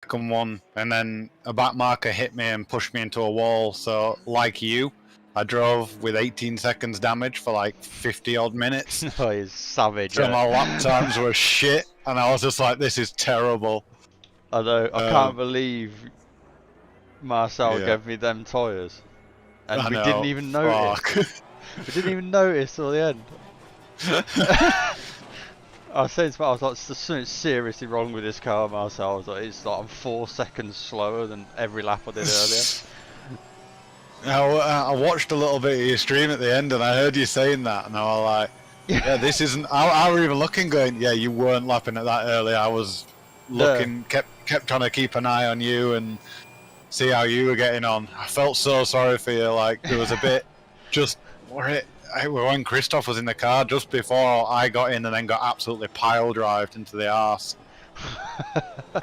second one, and then a back marker hit me and pushed me into a wall. So, like you, I drove with 18 seconds damage for like 50 odd minutes. Oh, he's savage. So my lap times were shit, and I was just like, this is terrible. I know, I can't believe Marcel gave me them tyres. And we didn't even notice. We didn't even notice till the end. I was saying to I was like, there's something seriously wrong with this car, Marcel. I was like, it's like I'm 4 seconds slower than every lap I did earlier. I watched a little bit of your stream at the end, and I heard you saying that, and I was like, yeah, this isn't. I were even looking, going, yeah, you weren't lapping at that early. I was looking, kept trying to keep an eye on you and see how you were getting on. I felt so sorry for you. Like there was a bit, just when Christoph was in the car just before I got in, and then got absolutely pile drived into the arse.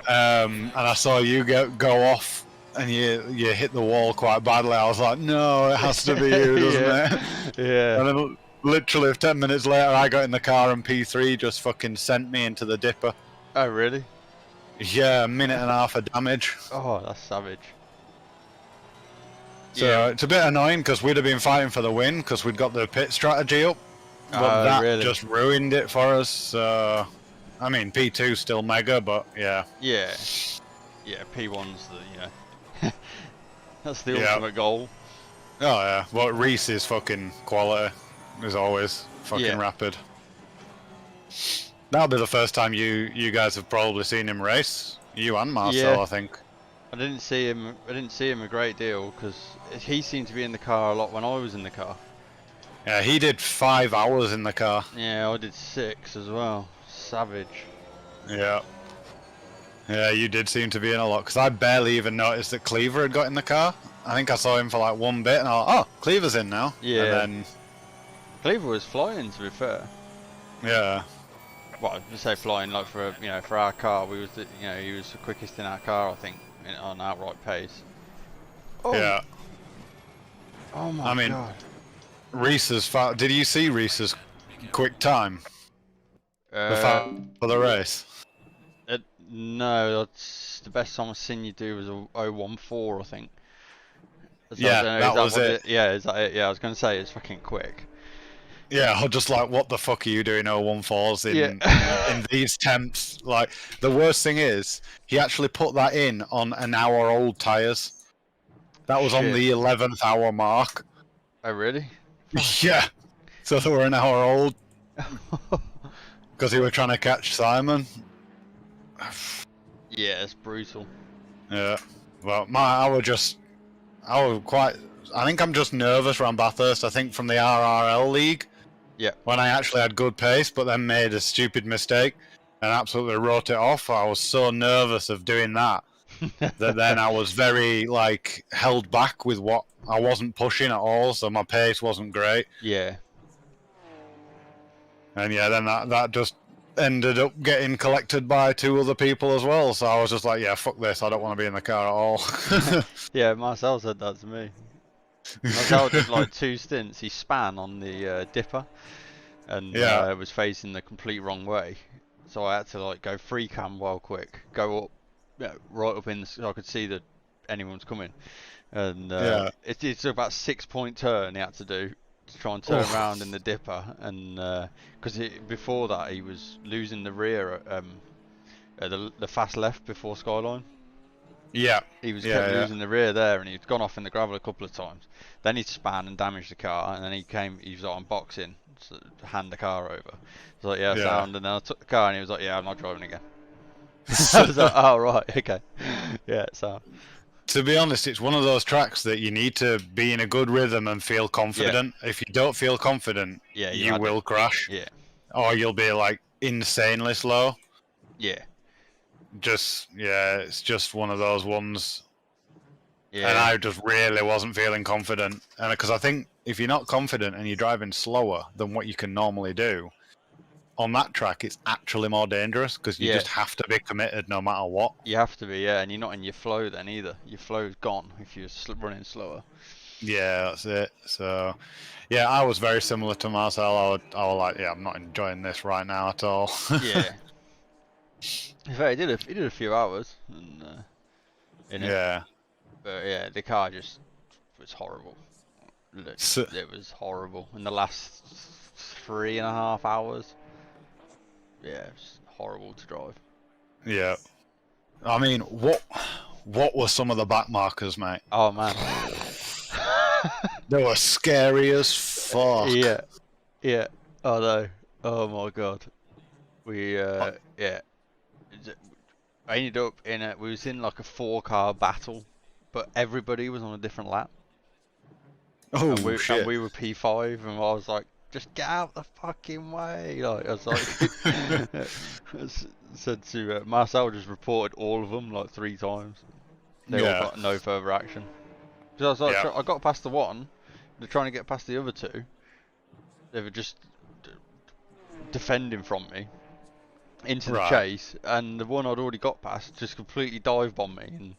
And I saw you go off. And you hit the wall quite badly. I was like, no, it has to be you, doesn't it? Yeah. And then literally 10 minutes later, I got in the car and P3 just fucking sent me into the dipper. Oh, really? Yeah, a minute and a half of damage. Oh, that's savage. So it's a bit annoying because we'd have been fighting for the win because we'd got the pit strategy up. But that just ruined it for us. So, I mean, P2's still mega, but yeah. Yeah. Yeah, P1's the, you know. That's the ultimate goal. Oh yeah, well Reese is fucking quality, as always, fucking rapid. That'll be the first time you guys have probably seen him race, you and Marcel, I think. I didn't see him a great deal because he seemed to be in the car a lot when I was in the car. Yeah, he did 5 hours in the car. Yeah, I did 6 as well. Savage. Yeah. Yeah, you did seem to be in a lot, because I barely even noticed that Cleaver had got in the car. I think I saw him for like 1 bit, and I was like, oh, Cleaver's in now. Yeah. And then... Cleaver was flying, to be fair. Yeah. Well, I'd just say flying, like for for our car, he was the quickest in our car, I think, on outright pace. Oh. Yeah. Oh my God. Reese's did you see Reese's quick time? For the race? No, that's the best time I've seen you do was a 014, I think. So yeah, that was it. Yeah, is that it? Yeah, I was going to say it's fucking quick. Yeah, I'm just like, what the fuck are you doing 014s in these temps? Like, the worst thing is, he actually put that in on an hour-old tyres. That was on the 11th hour mark. Oh, really? Yeah. So they were an hour old. Because he were trying to catch Simon. Yeah, it's brutal. Yeah. Well, I think I'm just nervous around Bathurst. I think from the RRL league. Yeah. When I actually had good pace, but then made a stupid mistake and absolutely wrote it off. I was so nervous of doing that that then I was very held back with what I wasn't pushing at all, so my pace wasn't great. Yeah. And yeah, then that just ended up getting collected by 2 other people as well. So I was just like, yeah, fuck this. I don't want to be in the car at all. Yeah, Marcel said that to me. Marcel did like 2 stints. He span on the dipper and was facing the complete wrong way. So I had to go free cam while quick, go up, right up in the, so I could see that anyone's coming. And it's about 6-point turn he had to do to try and turn around in the dipper, and because before that he was losing the rear at the fast left before Skyline. Yeah, he was kept losing the rear there, and he'd gone off in the gravel a couple of times. Then he span and damaged the car, and then he was on boxing to hand the car over. I was like, sound, and then I took the car, and he was like, yeah, I'm not driving again. I was like, oh right, okay, yeah, so. To be honest, it's one of those tracks that you need to be in a good rhythm and feel confident. If you don't feel confident, you will crash. Yeah. Or you'll be insanely slow. Yeah. It's just one of those ones. Yeah. And I just really wasn't feeling confident. And because I think if you're not confident and you're driving slower than what you can normally do, on that track it's actually more dangerous because you just have to be committed no matter what. You have to be, and you're not in your flow then either. Your flow's gone if you're running slower. Yeah, that's it. So, yeah, I was very similar to Marcel. I was like, yeah, I'm not enjoying this right now at all. Yeah. In fact, he did a few hours, and in it. Yeah. But yeah, the car just was horrible. So, It was horrible in the last 3.5 hours. Yeah, it was horrible to drive. yeah. I mean, what were some of the back markers, mate? Oh man. They were scary as fuck. Yeah, yeah. Oh no. Oh my god. We yeah. I ended up in a. We was in like a 4-car battle, but everybody was on a different lap. Oh And shit. we were P5, and I was like, just get out the fucking way. Like I was like, said to Marcel, just reported all of them like 3 times. They all got no further action. So I was like, I got past the one. They're trying to get past the other 2. They were just defending from me into the chase, and the one I'd already got past just completely dive bombed me. And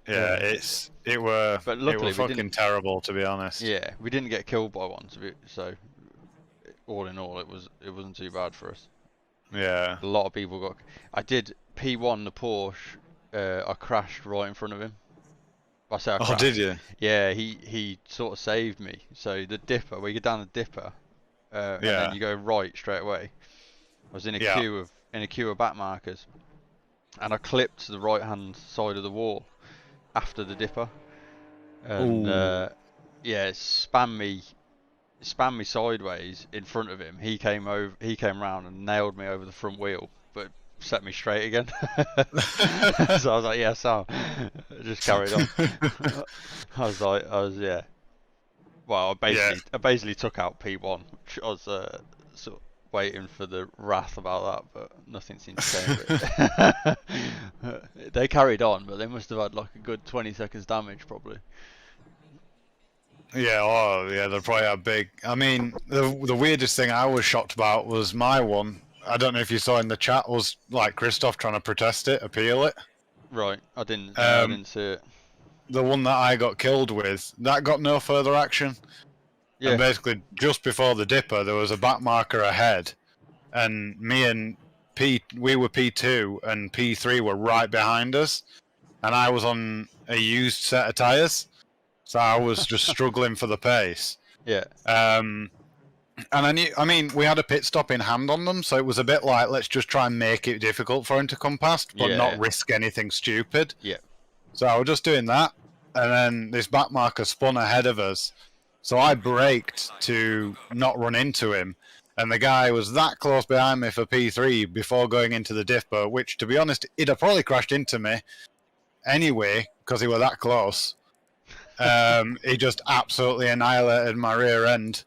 yeah, it were fucking terrible, to be honest. Yeah, we didn't get killed by one, so all in all, it wasn't too bad for us. Yeah. A lot of people got. I did P1 the Porsche. I crashed right in front of him. I say I crashed. Oh, did you? Yeah, he sort of saved me. So the dipper, where you go down the dipper, and then you go right straight away. I was in a queue of back markers, and I clipped to the right hand side of the wall after the dipper, and it spun me sideways in front of him. He came round and nailed me over the front wheel, but set me straight again. So I was like, yeah, Sam. Just carried on. I was well, I basically took out P1, which I was sort of waiting for the wrath about that, but nothing seemed to change it. They carried on, but they must have had like a good 20 seconds damage, probably. Yeah, they're probably a big. I mean, the weirdest thing I was shocked about was my one. I don't know if you saw in the chat, was like Christoph trying to protest it, appeal it. Right, I didn't see it. The one that I got killed with, that got no further action. Yeah. And basically, just before the dipper, there was a back marker ahead, and me and we were P2, and P3 were right behind us, and I was on a used set of tyres, so I was just struggling for the pace. Yeah. And I mean, we had a pit stop in hand on them, so it was a bit like, let's just try and make it difficult for him to come past, but not risk anything stupid. Yeah. So I was just doing that, and then this back marker spun ahead of us. So I braked to not run into him, and the guy was that close behind me for P3 before going into the dipper, which, to be honest, he'd have probably crashed into me anyway, because he was that close. He just absolutely annihilated my rear end.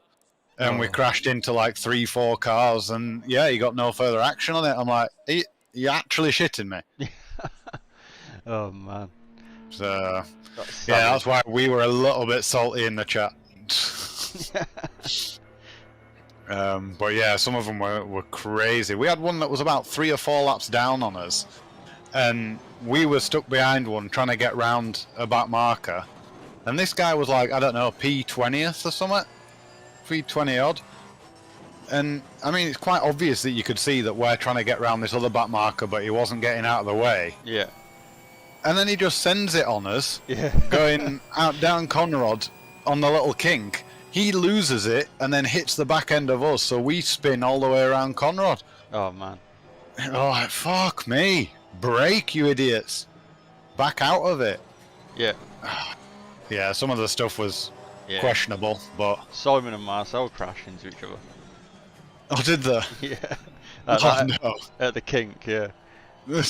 And we crashed into like 3-4 cars, and he got no further action on it. I'm like, you actually shitting me? Oh man. So that's why we were a little bit salty in the chat. But yeah, some of them were crazy. We had one that was about 3 or 4 laps down on us, and we were stuck behind one trying to get round a back marker, and this guy was like, I don't know, P20th or something. P20 odd, and I mean, it's quite obvious that you could see that we're trying to get around this other back marker, but he wasn't getting out of the way. Yeah. And then he just sends it on us, going out down Conrod on the little kink. He loses it and then hits the back end of us, so we spin all the way around Conrod. Oh man. Oh, fuck me! Brake, you idiots! Back out of it. Yeah. Yeah, some of the stuff was questionable, but Simon and Marcel crashed into each other. Oh, did they? Yeah. No. At the kink, yeah. I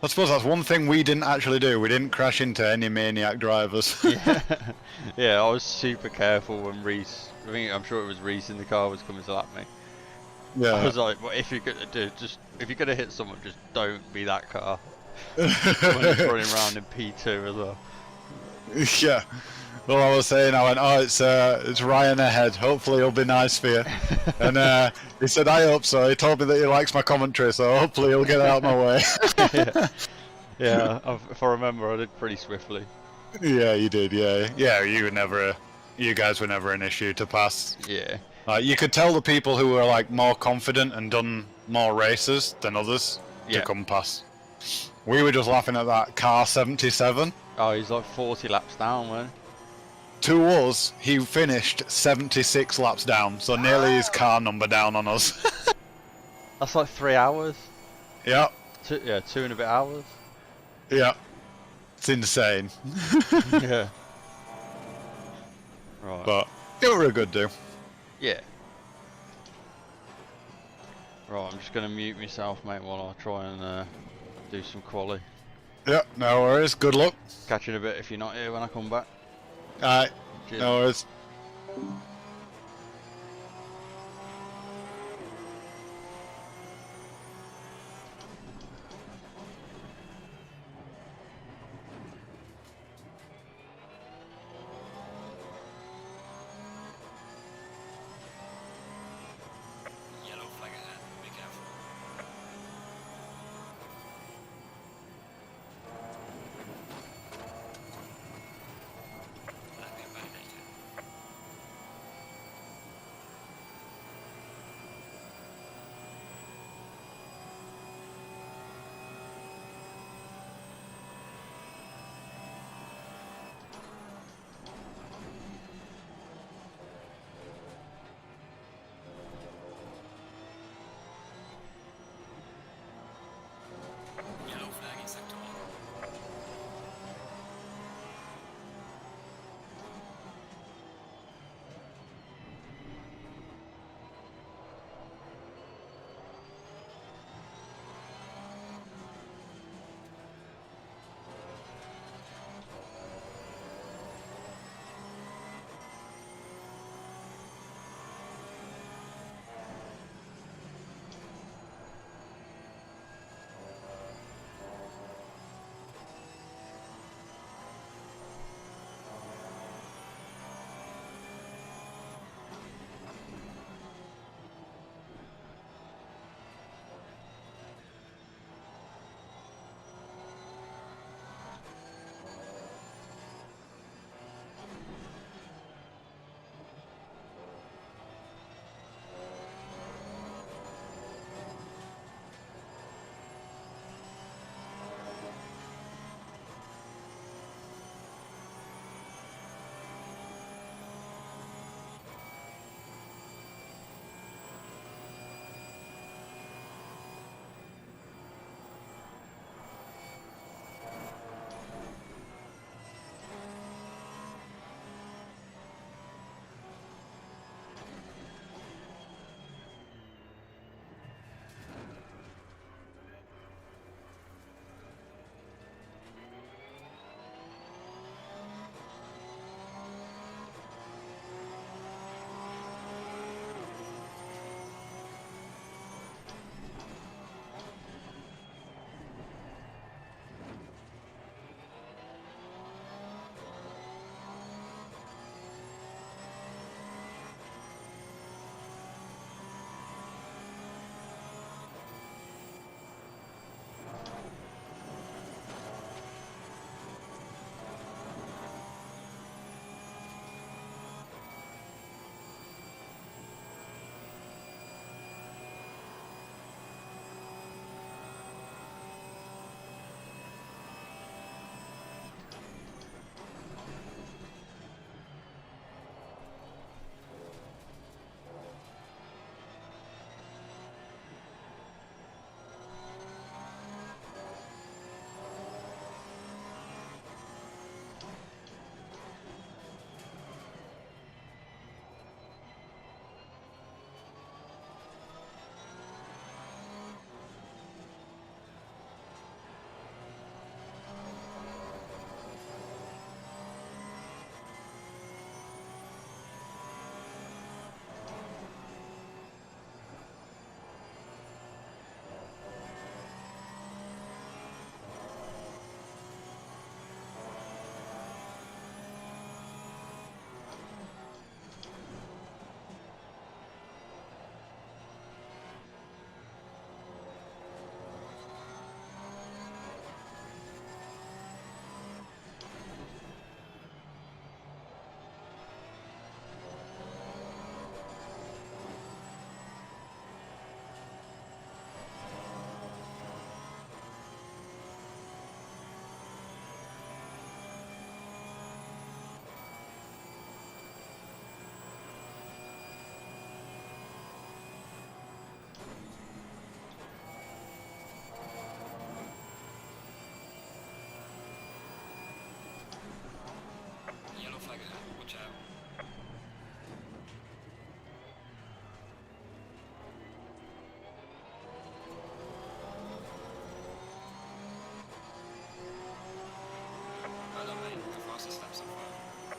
suppose that's one thing we didn't actually do. We didn't crash into any maniac drivers. Yeah, I was super careful when Reese. I'm sure it was Reese in the car was coming to lap me. Yeah. I was like, well, if you're gonna hit someone, just don't be that car. When it's running around in P2 as well. Yeah. Well, I was saying, I went, it's Ryan ahead. Hopefully he'll be nice for you. And he said, I hope so. He told me that he likes my commentary, so hopefully he'll get out of my way. Yeah, if I remember, I did pretty swiftly. Yeah, you did. Yeah, yeah. You guys were never an issue to pass. Yeah. You could tell the people who were like more confident and done more races than others. to Yeah. come past. We were just laughing at that car 77. Oh, he's like 40 laps down, man. To us, he finished 76 laps down, so nearly his car number down on us. That's like 3 hours. Yeah, 2 and a bit hours. yeah. It's insane. Yeah. Right. But it were a good do. Yeah. Right, I'm just gonna mute myself, mate, while I try and do some quali. Yeah, no worries. Good luck. Catch you in a bit if you're not here when I come back. Alright, Cheers. no worries. Yellow flag ahead, be careful. That'd be validated. out. Well done, mate. The fastest lap so far.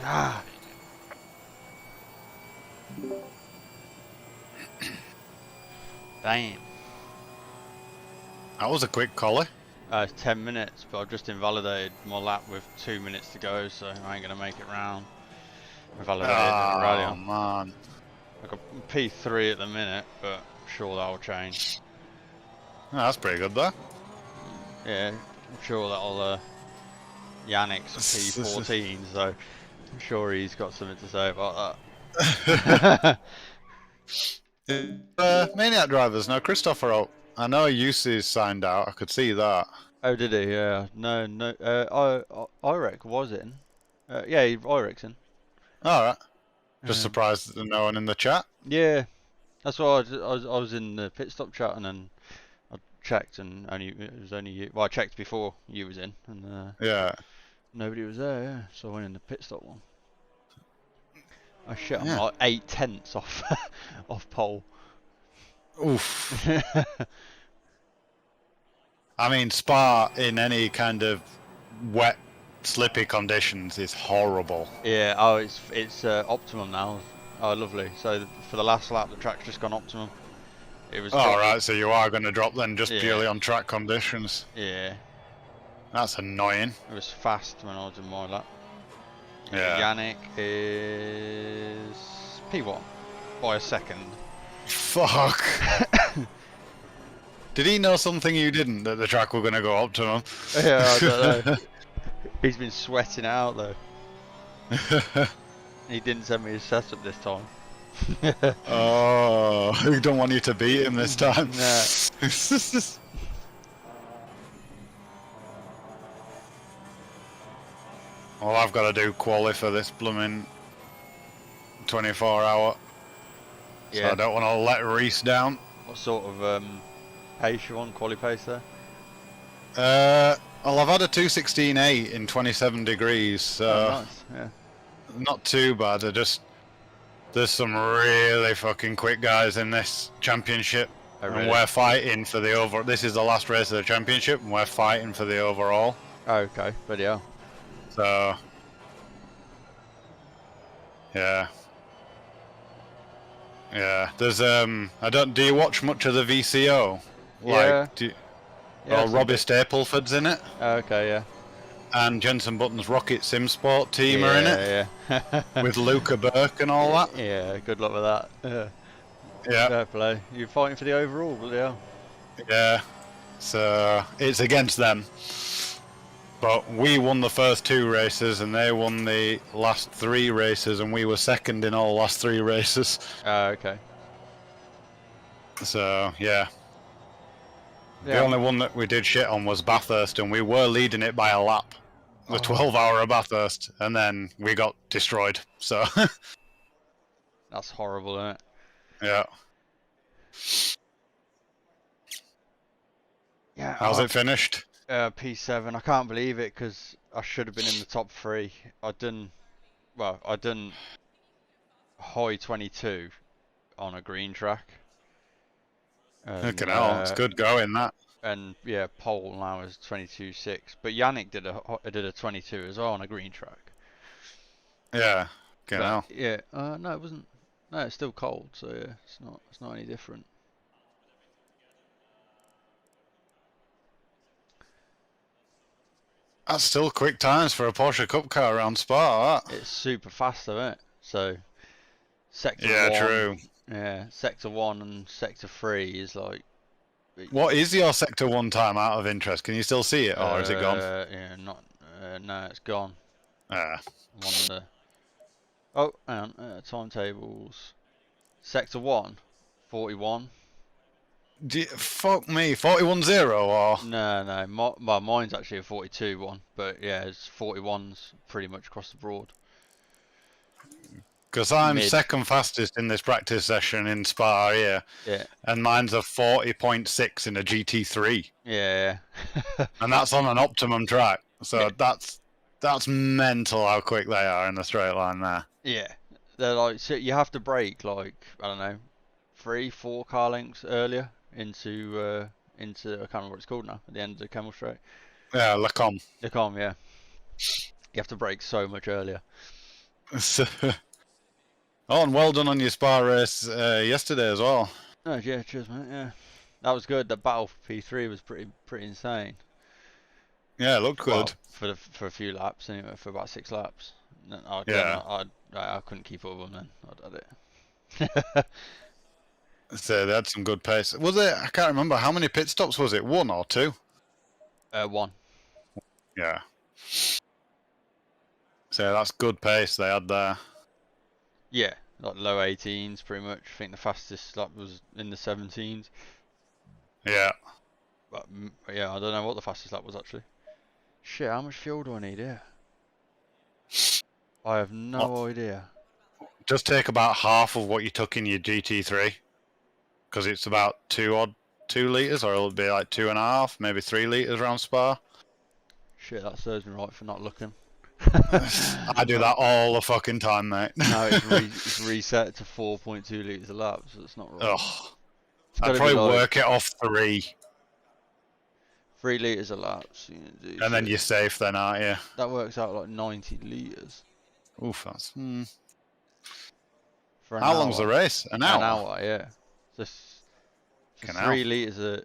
Ah, damn. That was a quick collie. It's 10 minutes, but I've just invalidated my lap with 2 minutes to go, so I ain't gonna make it round. Invalidated the Oh radio. man. I got P3 at the minute, but I'm sure that'll change. Oh, that's pretty good though. Yeah, I'm sure that'll. Yannick's P14, so I'm sure he's got something to say about that. Maniac drivers, no Christopher out. I know Yusi's signed out, I could see that. Oh, did he? Yeah. No, no. Irek was in. Yeah, Irek's in. Alright. Just Um, surprised that there's no one in the chat. Yeah, that's why I was in the pit stop chat and then I checked and it was only you. Well, I checked before you was in and Yeah. nobody was there. Yeah, so I went in the pit stop one. Oh shit, I'm Yeah. like 8/10 off off pole. Oof. I mean, Spa in any kind of wet, slippy conditions is horrible. Yeah. Oh, it's optimum now. Oh, lovely. So for the last lap, the track's just gone optimum. It was. Alright, so you are going to drop then just Yeah. purely on track conditions. Yeah. That's annoying. It was fast when I was in my lap. Yeah. Yannick is P1 by a second. Fuck. Did he know something you didn't, that the track were going to go optimum? Yeah, I don't know. He's been sweating out though. He didn't send me his setup this time. Oh, we don't want you to beat him this time. Nah. Well, I've got to do quali for this blooming 24 hour. So Yeah. I don't want to let Reese down. What sort of pace you on? Quali pace there? Well, I've had a 2:16.8 in 27 degrees, so Oh, nice. Yeah. not too bad. There's some really fucking quick guys in this championship. Oh, And really? we're fighting for the over. This is the last race of the championship, and we're fighting for the overall. Oh, okay. Bloody hell. So, yeah, yeah. There's I don't. Do you watch much of the VCO? Yeah. Like, Yeah, well, some Robbie bit. Stapleford's in it, Oh, okay. Yeah. and Jensen Button's Rocket Sim Sport team are in it Yeah. with Luca Burke and all that. Yeah. Good luck with that. Yeah. Yeah, Fair play. You're fighting for the overall, bloody hell. yeah. So it's against them. But we won the first 2 races, and they won the last 3 races, and we were second in all last 3 races. Oh, okay. So yeah. Yeah. The only one that we did shit on was Bathurst, and we were leading it by a lap. The 12-hour of Bathurst, and then we got destroyed. So That's horrible, isn't it? yeah. Yeah. How's it finished? P7. I can't believe it because I should have been in the top 3. I done high 22 on a green track. And, Fucking hell, it's good going that. And yeah, pole now is 22.6. But Yannick did a 22 as well on a green track. Yeah. Fucking hell. Yeah. No, it wasn't. No, it's still cold, so yeah, it's not any different. That's still quick times for a Porsche Cup car around Spa. That. It's super fast, though, isn't it? So sector 1. Yeah, true. Yeah, sector 1 and sector 3 is like. What is your Sector 1 time out of interest? Can you still see it, or is it gone? Yeah, not. No, it's gone. Ah. I'm on the. Oh, hang on. Timetables. Sector 1, 41. Fuck me, 41-0 or? No. Well, mine's actually a 42 one, but yeah, it's 41s pretty much across the board. Because I'm Mid. second fastest in this practice session in Spa here, Yeah. and mine's a 40.6 in a GT3, Yeah. and that's on an optimum track. So Yeah. that's mental how quick they are in the straight line there. Yeah. They're like, so you have to brake like, I don't know, 3-4 car lengths earlier into I can't remember what it's called now, at the end of the Camel Straight. Yeah, Lacombe. Lacombe, yeah. You have to brake so much earlier. Oh, and well done on your Spa race yesterday as well. Oh yeah, cheers mate, yeah. That was good. The battle for P3 was pretty insane. Yeah, it looked good. Well, for a few laps anyway, for about 6 laps. I couldn't keep up with them then. I did it. So they had some good pace. Was it? I can't remember. How many pit stops was it? 1 or 2? 1. Yeah. So that's good pace they had there. Yeah, like low 18s pretty much. I think the fastest lap was in the 17s. Yeah. But yeah, I don't know what the fastest lap was actually. Shit, how much fuel do I need here? I have no idea. Just take about half of what you took in your GT3, because it's about 2 litres, or it'll be like 2.5, maybe 3 litres around Spa. Shit, that serves me right for not looking. I do that all the fucking time, mate. No, it's reset to 4.2 litres a lap, so it's not right. Ugh. I'd probably work it off 3. 3 litres a lap. So and then you're safe then, aren't you? That works out like 90 litres. Oof, that's... For an How hour. long's the race? An hour? An hour, yeah. So 3 litres are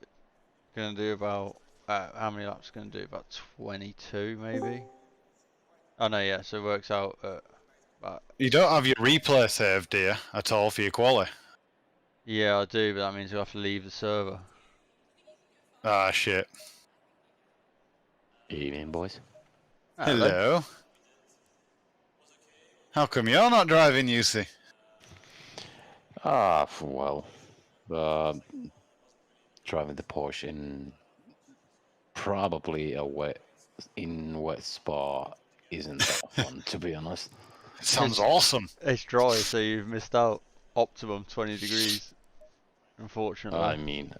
going to do about... how many laps going to do? About 22, maybe? Oh, no, yeah, so it works out at... You don't have your replay saved, do you, at all for your quali? Yeah, I do, but that means you have to leave the server. Ah, shit. Evening, boys. Hello. How come you're not driving, UC? Well, driving the Porsche in probably in wet Spa isn't that fun, to be honest. Sounds awesome. It's dry, so you've missed out optimum 20 degrees, unfortunately. I mean,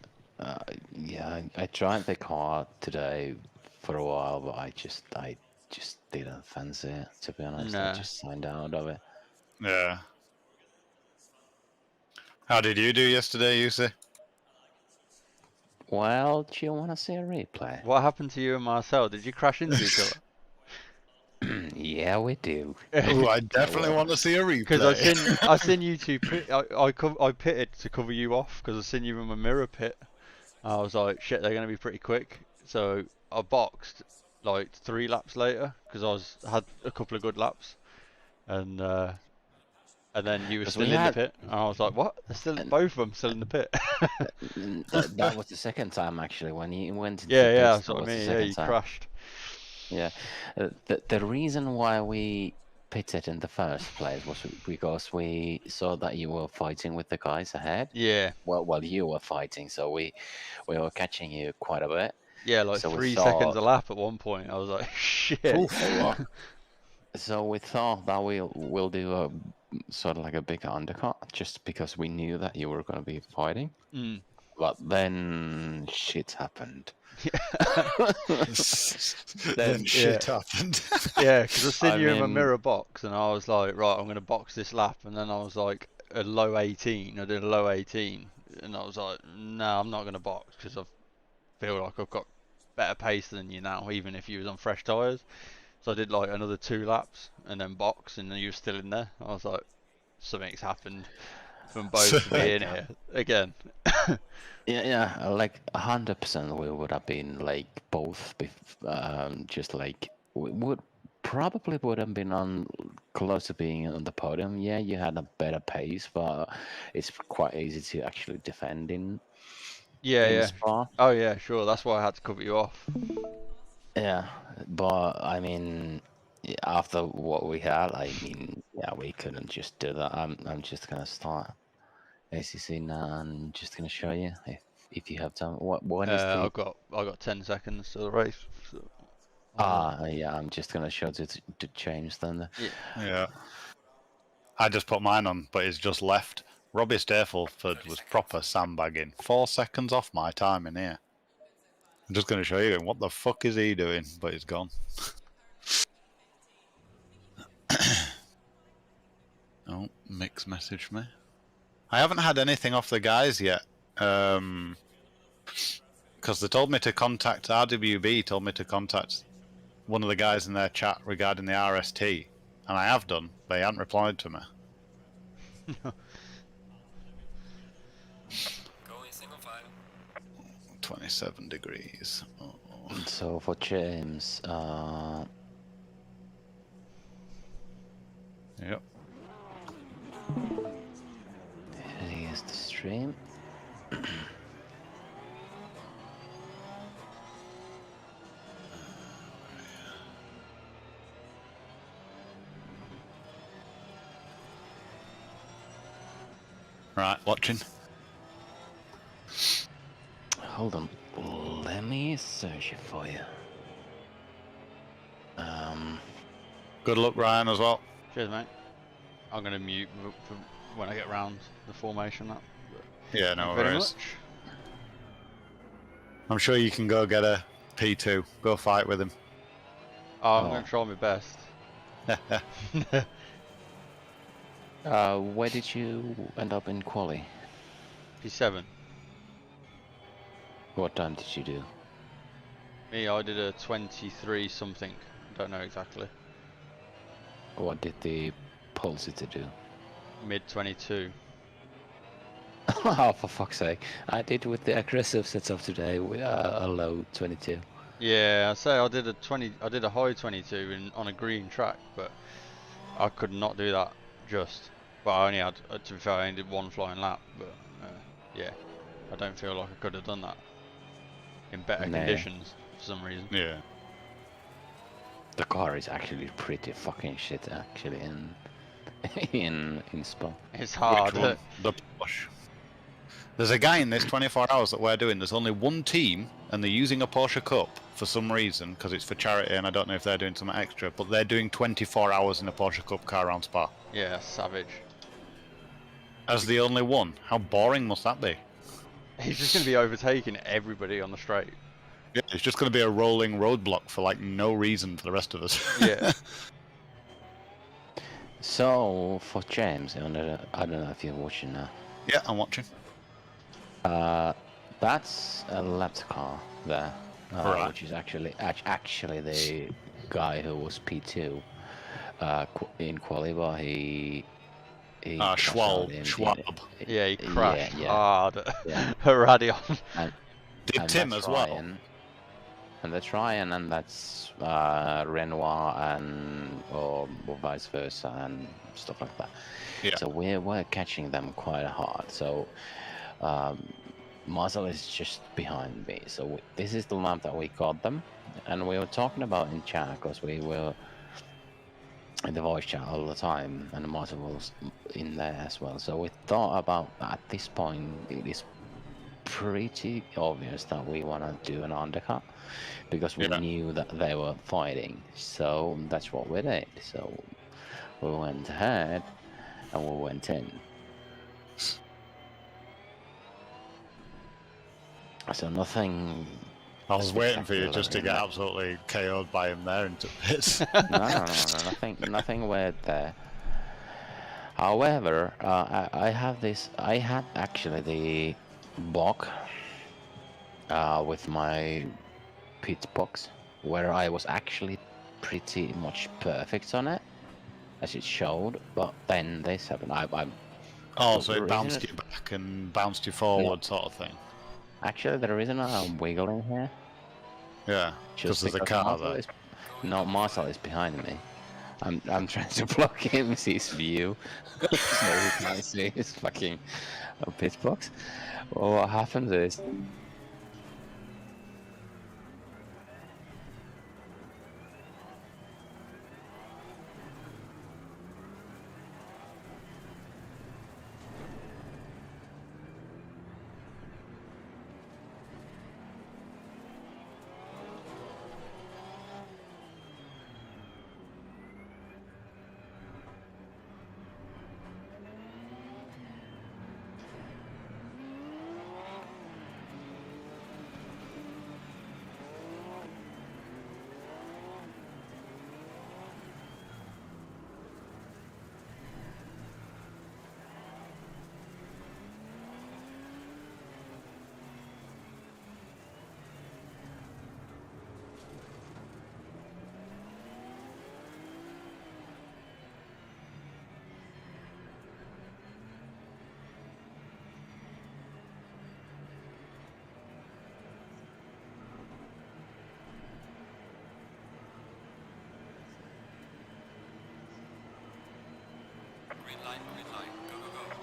yeah, I tried the car today for a while, but I just didn't fancy it, to be honest. Nah. I just signed out of it. Yeah. How did you do yesterday, UC? Well, do you want to see a replay? What happened to you and Marcel? Did you crash into each other? Yeah, we do. Oh, I definitely want to see a replay. Because I seen you two I pitted to cover you off because I seen you in my mirror pit. I was like, shit, they're gonna be pretty quick. So I boxed like 3 laps later because I had a couple of good laps, and then you were still in the pit. And I was like, what? They're still both of them still in the pit. that was the second time actually when he went into yeah, the pits, that's that what I was the mean. Yeah, second you time. crashed. Yeah, the reason why we pitted in the first place was because we saw that you were fighting with the guys ahead. Yeah. Well, you were fighting, so we were catching you quite a bit. Yeah, like so 3 seconds a lap at one point. I was like, shit. So we thought that we'll do a sort of like a big undercut, just because we knew that you were going to be fighting. Mm. But then shit happened. Then shit happened. Yeah, because I seen you in my mirror box, and I was like, right, I'm going to box this lap, and then I was like, a low 18. I did a low 18, and I was like, no, I'm not going to box because I feel like I've got better pace than you now, even if you was on fresh tyres. So I did like another 2 laps, and then box, and then you were still in there. I was like, something's happened from both being here again. Yeah, like 100% we would have been like both, just like we would have been on close to being on the podium. Yeah, you had a better pace, but it's quite easy to actually defend in. Yeah. Spa. Oh yeah, sure. That's why I had to cover you off. Yeah, but I mean, after what we had, I mean, yeah, we couldn't just do that. I'm just gonna start ACC now and just gonna show you. if you have time. When is the? I got 10 seconds to the race. So, Yeah. I'm just gonna show to change then. yeah. Yeah. I just put mine on, but it's just left. Robbie Stapleford was proper sandbagging. 4 seconds off my time in here. I'm just going to show you what the fuck is he doing, but he's gone. Oh, Mick's messaged me. I haven't had anything off the guys yet. Because they told me to contact RWB, told me to contact one of the guys in their chat regarding the RST, and I have done. They haven't replied to me. Going single file. 27 degrees. Oh. So for James, Yep. here's the stream. Right, watching. Hold on, let me search it for you. Good luck, Ryan, as well. Cheers, mate. I'm gonna mute for when I get round the formation up. Yeah, no Thank you very worries. much. I'm sure you can go get a P2. Go fight with him. Oh, I'm Oh. gonna try my best. Where did you end up in quali? P7. What time did you do? Me, I did a 23 something. Don't know exactly. What did the Pulsar do? Mid 22. Oh, for fuck's sake! I did with the aggressive setup today with a low 22. Yeah, I say I did a high 22 on a green track, but I could not do that just. But I only had, to be fair, I only did one flying lap, but yeah, I don't feel like I could have done that in better Nah. conditions for some reason. Yeah. The car is actually pretty fucking shit actually in Spa. It's Which hard. one? The Porsche. There's a guy in this 24 hours that we're doing. There's only one team, and they're using a Porsche Cup for some reason, because it's for charity, and I don't know if they're doing something extra, but they're doing 24 hours in a Porsche Cup car around Spa. Yeah, savage. As the only one. How boring must that be? He's just going to be overtaking everybody on the straight. Yeah, it's just going to be a rolling roadblock for like no reason for the rest of us. Yeah. So for James, I don't know if you're watching now. Yeah, I'm watching. That's a lapped car there, Right. which is actually the guy who was P2 in quali, but he crashed out Schwab. Yeah, he crashed yeah. hard at Yeah. Radion. Did Tim that's as well? Ryan. And that's Ryan, and that's Renoir, or vice versa, and stuff like that. Yeah. So we're catching them quite hard. So Marcel is just behind me. So this is the lap that we got them, and we were talking about in chat because we were in the voice chat all the time, and Marcel was in there as well. So we thought about at this point it is pretty obvious that we want to do an undercut because we knew that they were fighting. So that's what we did. So we went ahead and we went in. So nothing. I was waiting for you just to get spectacular in absolutely KO'd by him there into bits. No, nothing weird there. However, I had actually the block with my pit box where I was actually pretty much perfect on it, as it showed. But then this happened. Oh, so it bounced you back and bounced you forward, sort of thing. Actually, the reason I'm wiggling here, Yeah, because there's a car there. No, Marcel is behind me. I'm trying to block him, see his view, so he can see his fucking pit box. Well, what happens is Green line, green line. Go, go, go.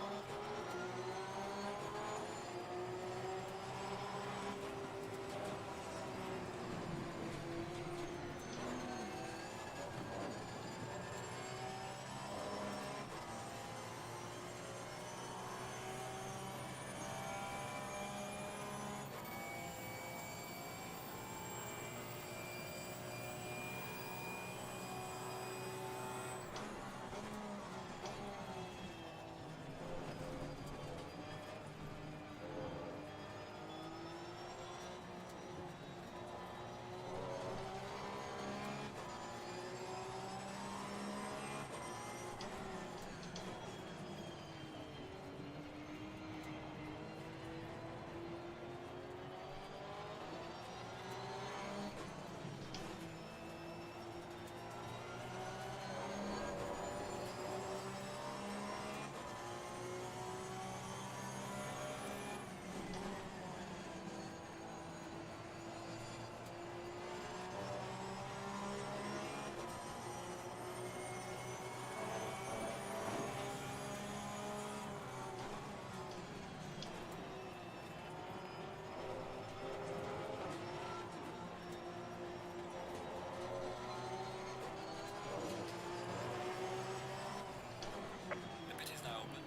The pit is now open.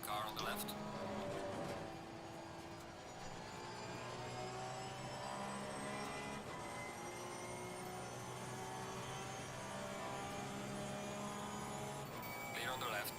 Car on the left. Clear on the left.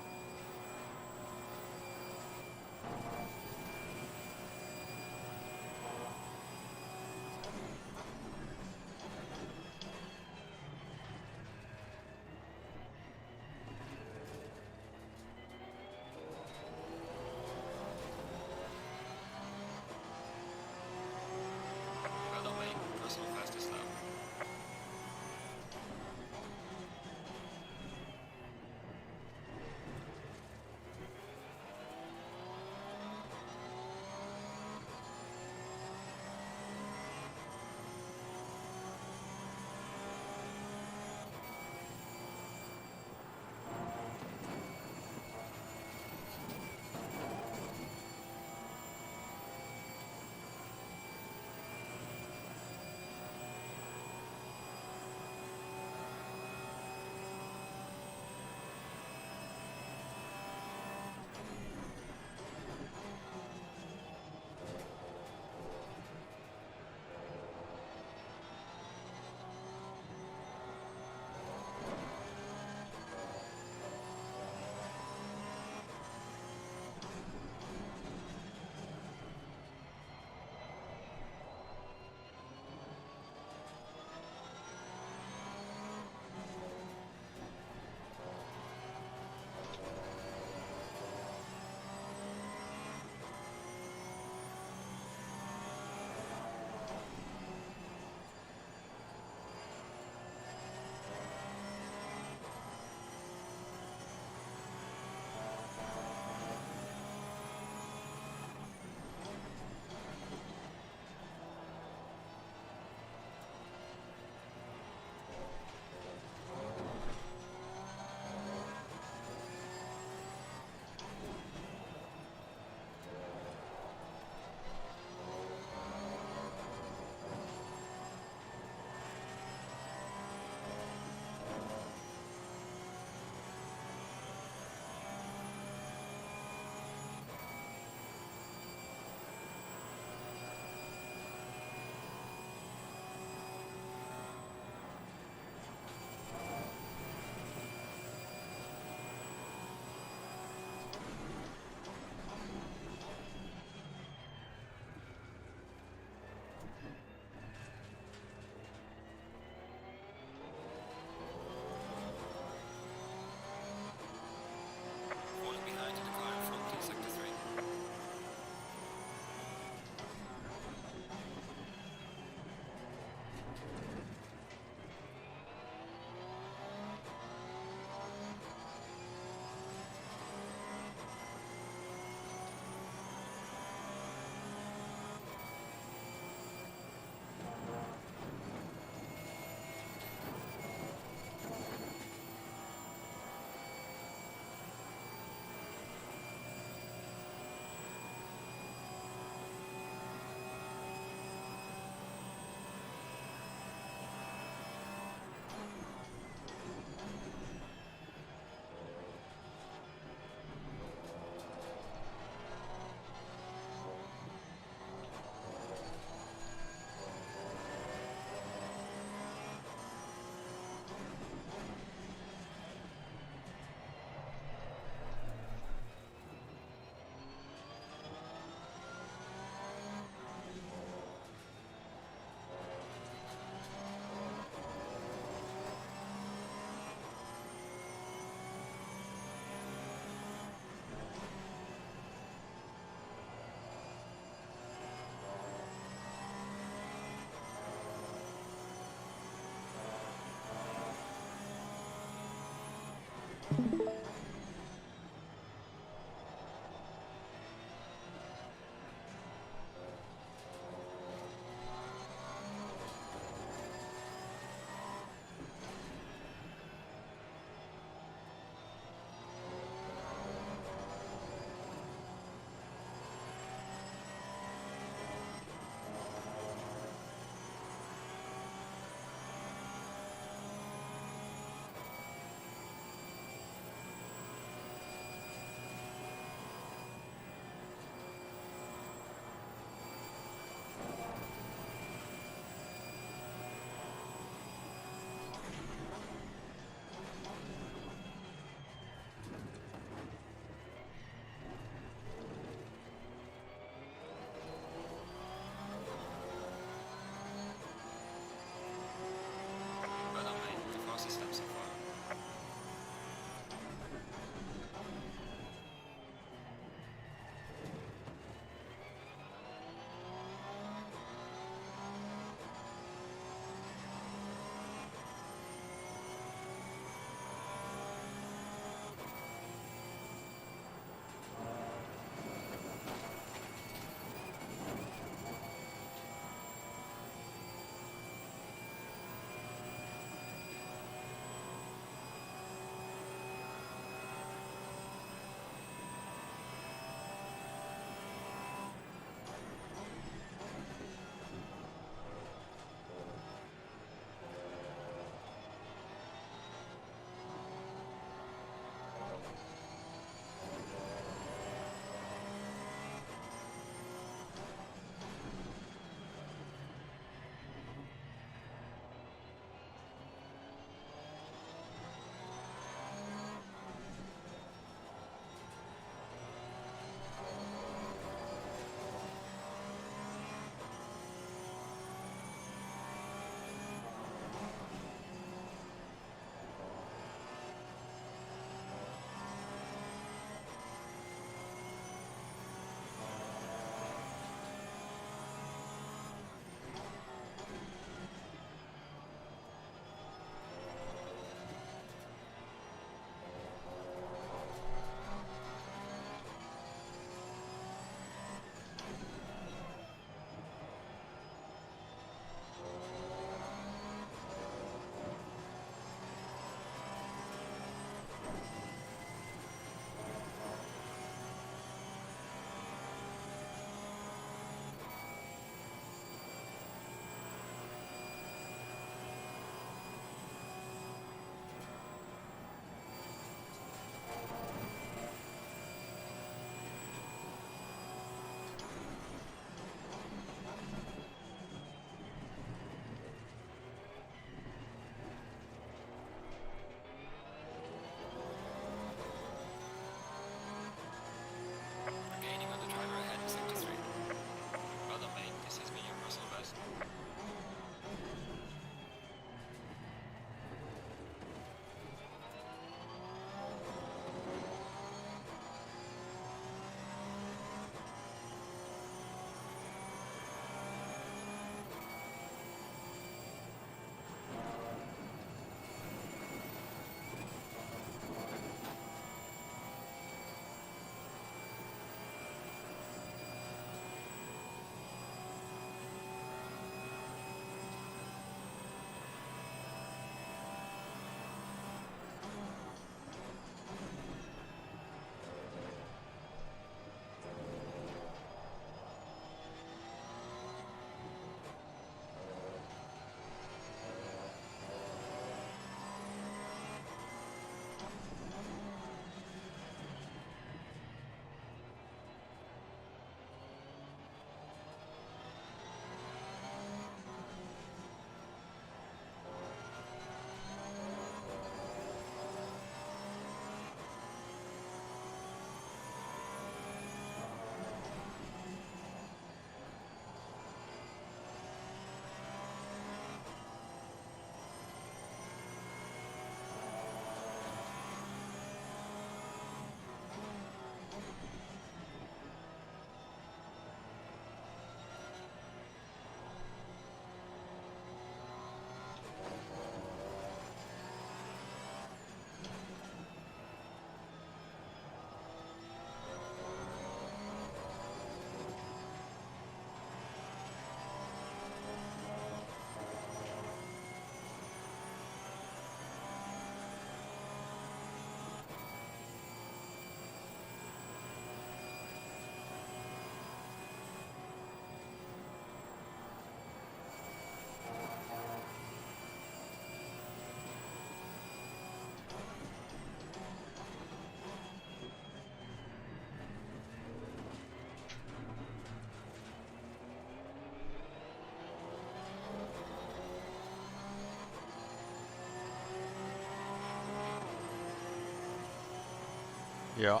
Yeah.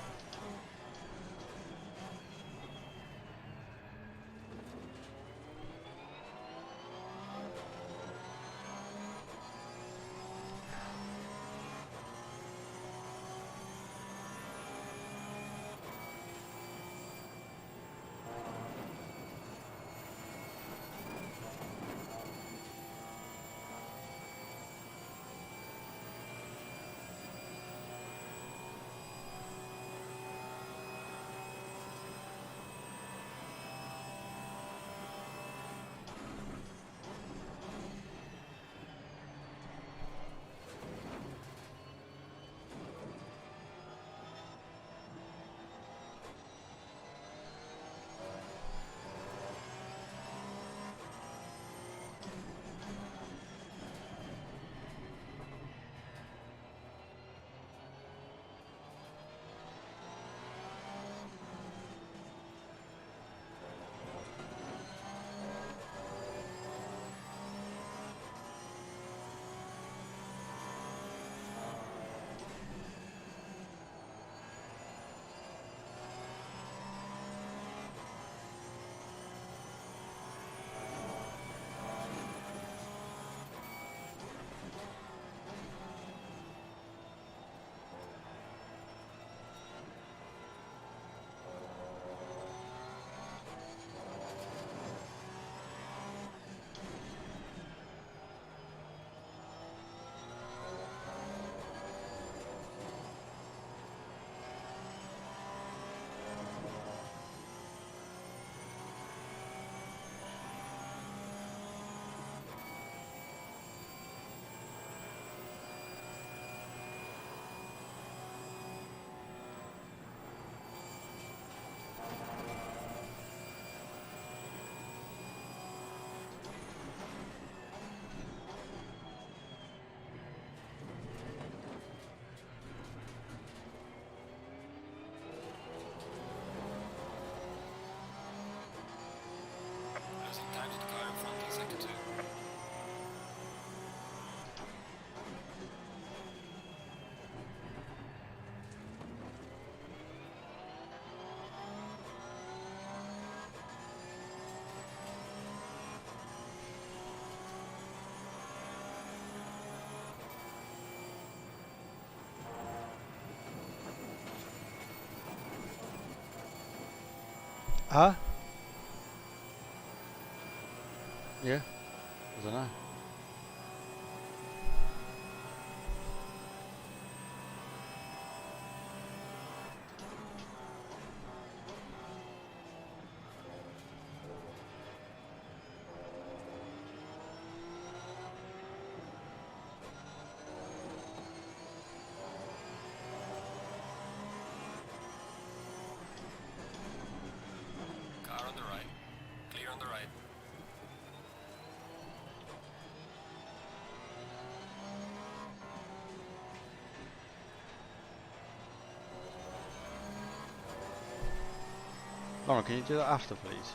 Losing time to the car in front in sector 2. Huh? Yeah. I don't know. Car on the right. Clear on the right. Lauren, can you do that after, please?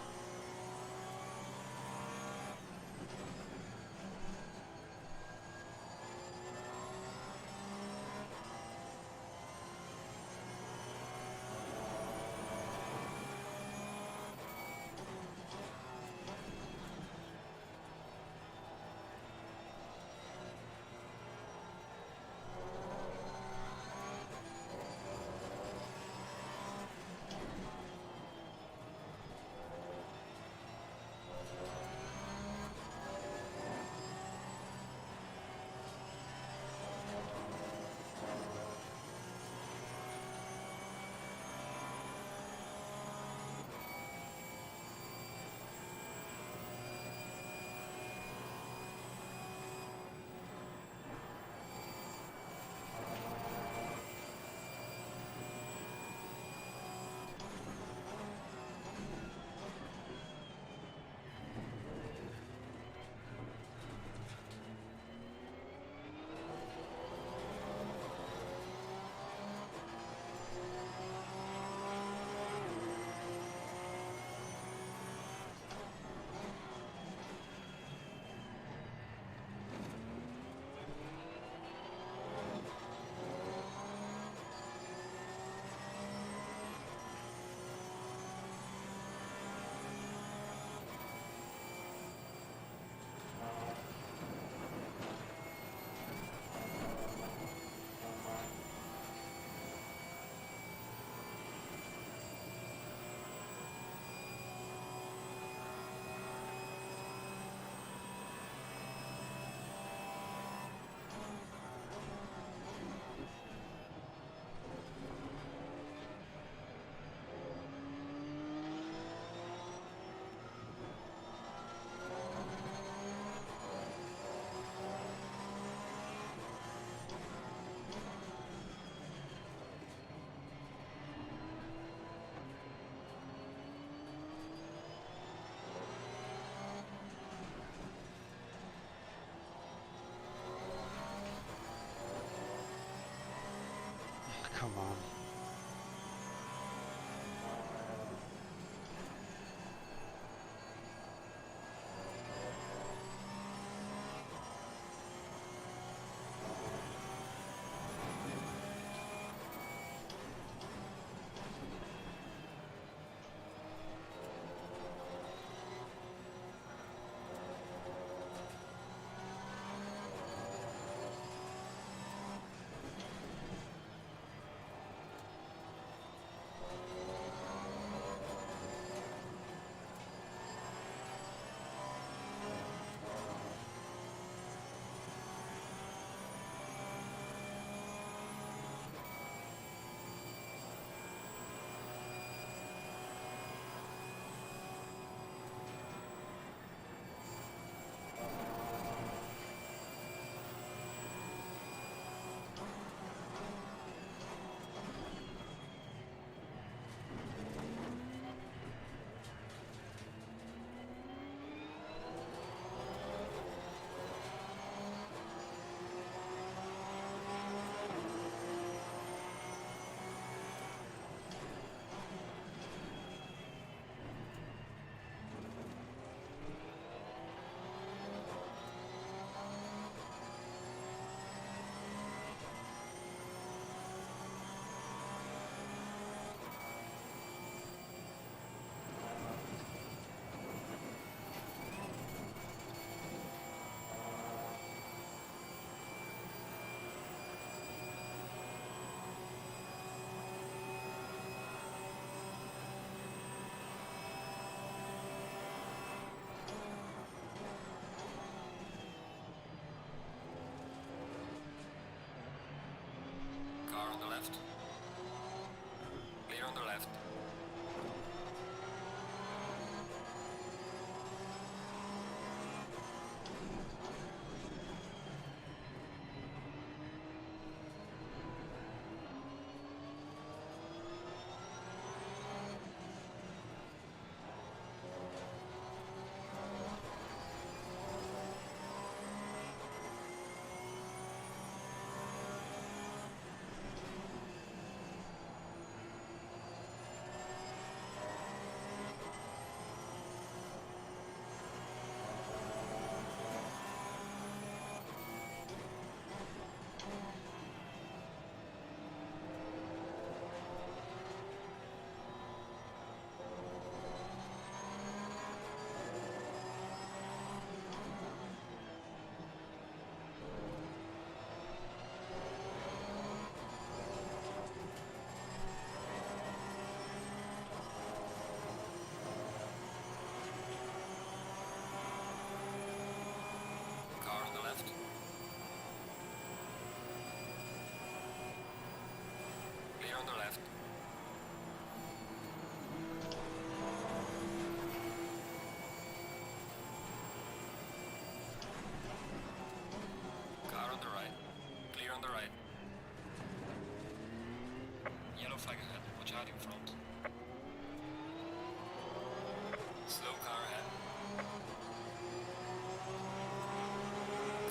left. Clear on the left. Car on the left. Clear on the left. Car on the right. Clear on the right. Yellow flag ahead. Watch out in front. Slow car ahead.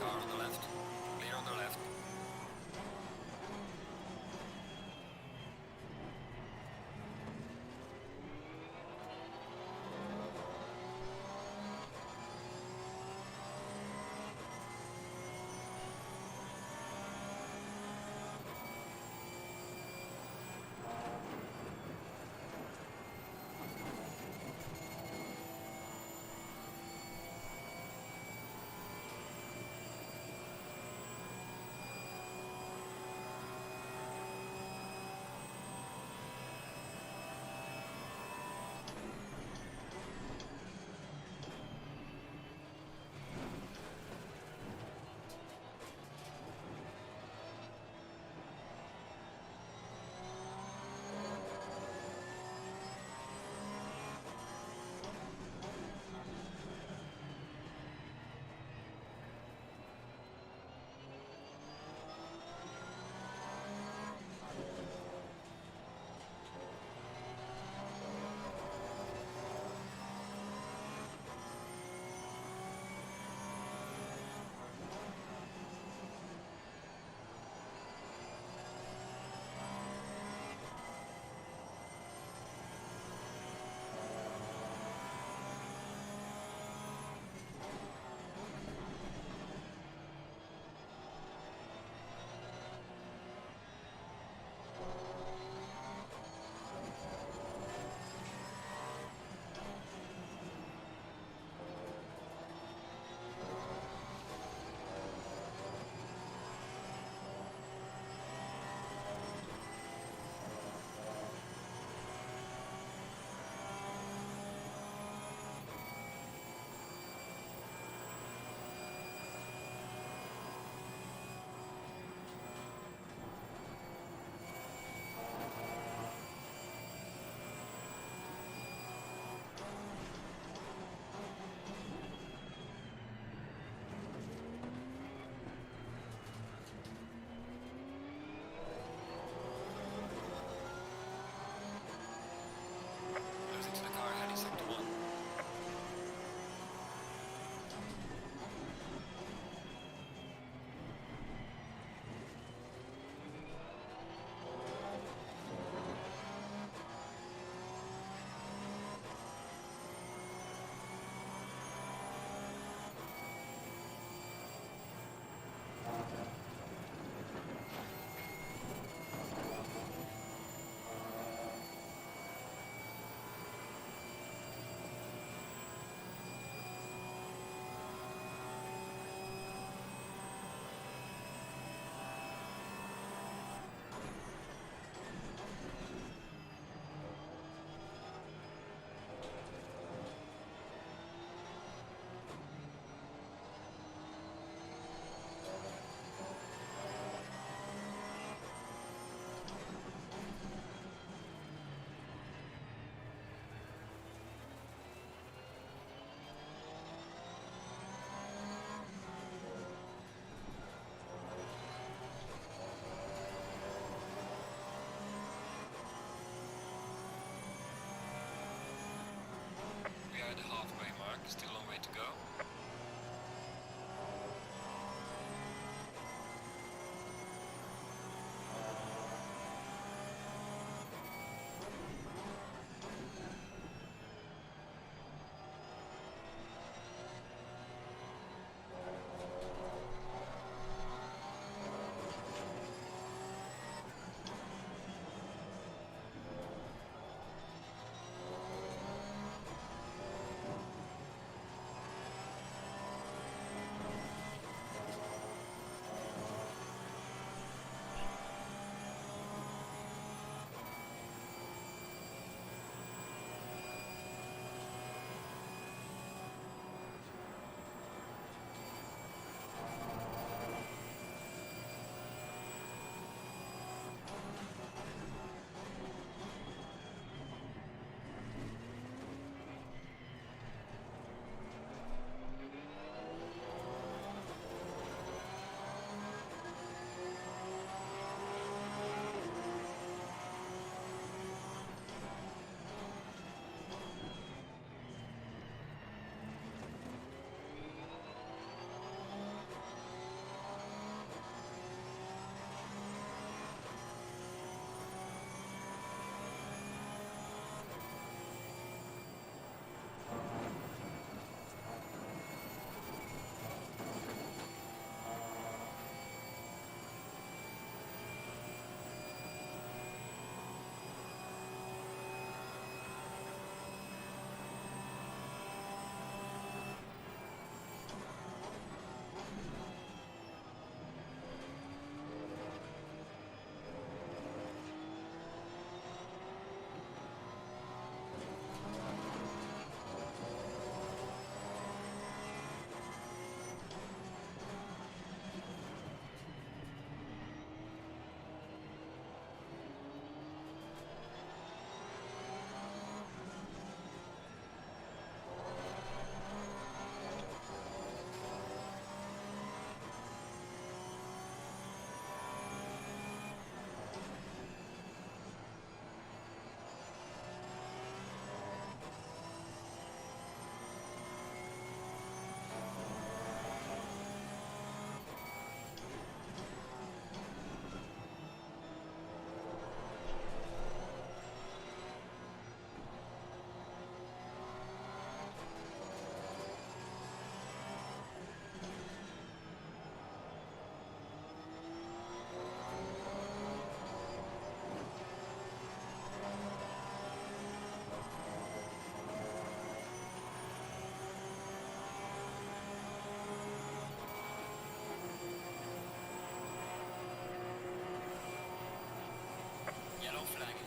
Car on the left. Clear on the left.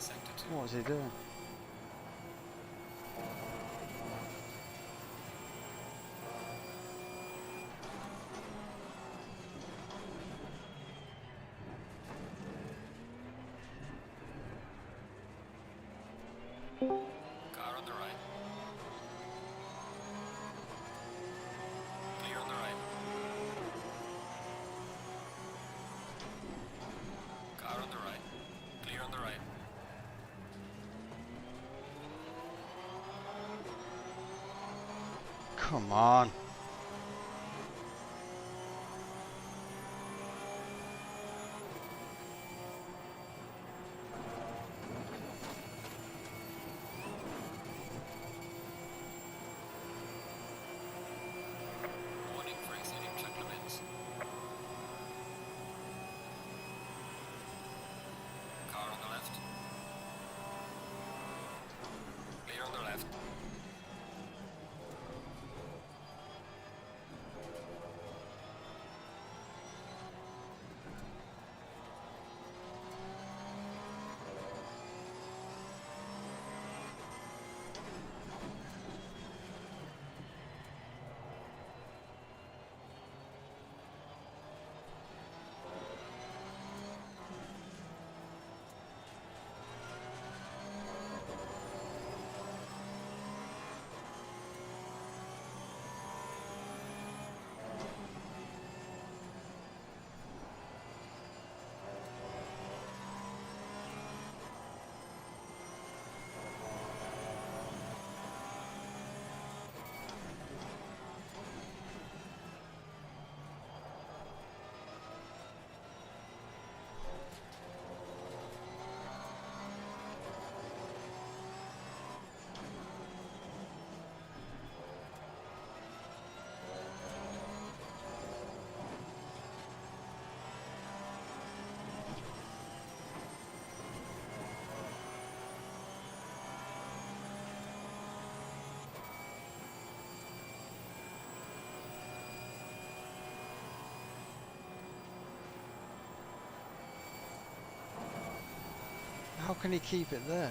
Sector 2. What was he doing? Car on the right. Clear on the right. Car on the right. Clear on the right. Come on. Warning for exceeding track limits. Car on the left. Clear on the left. How can he keep it there?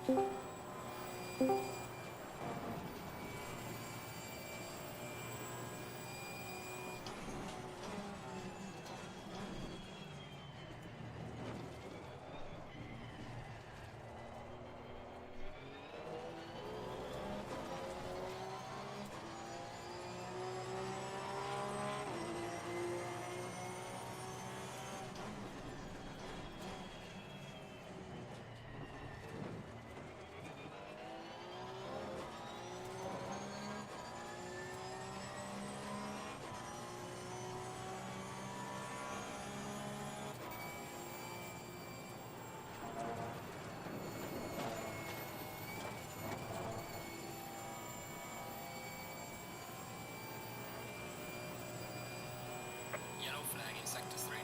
Yellow flag in sector 3.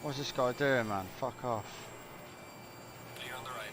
What's this guy doing, man? Fuck off. Clear on the right.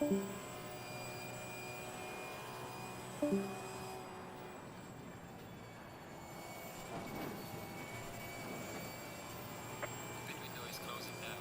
Pit window is closing now.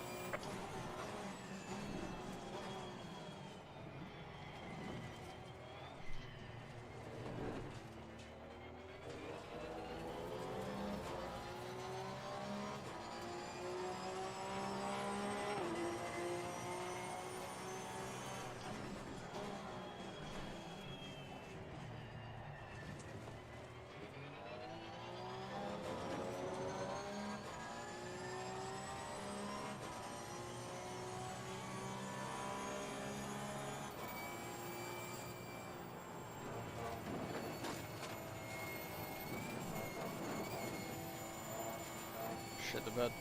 Shit the bed.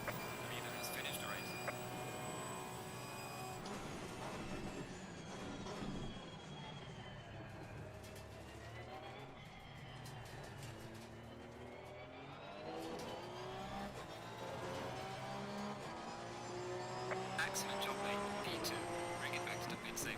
The leader has finished the race. Excellent job, mate. P2. Bring it back to the pit safely.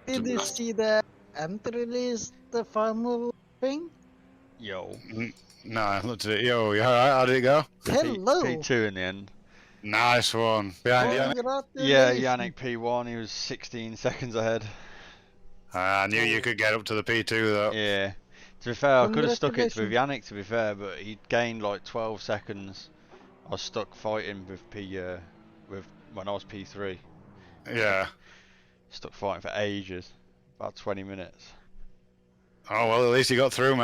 Did you see the empty release, the final thing? Yo. No, I looked at it. Yo, you alright? How did it go? Hello! P2 in the end. Nice one. Behind you, Yannick? Yeah, Congratulations. Yannick P1, he was 16 seconds ahead. I knew you could get up to the P2 though. Yeah. To be fair, I could have stuck it with Congratulations. Yannick, to be fair, but he gained like 12 seconds. I was stuck fighting with when I was P3. Yeah. Stuck fighting for ages. About 20 minutes. Oh well, at least you got through, mate.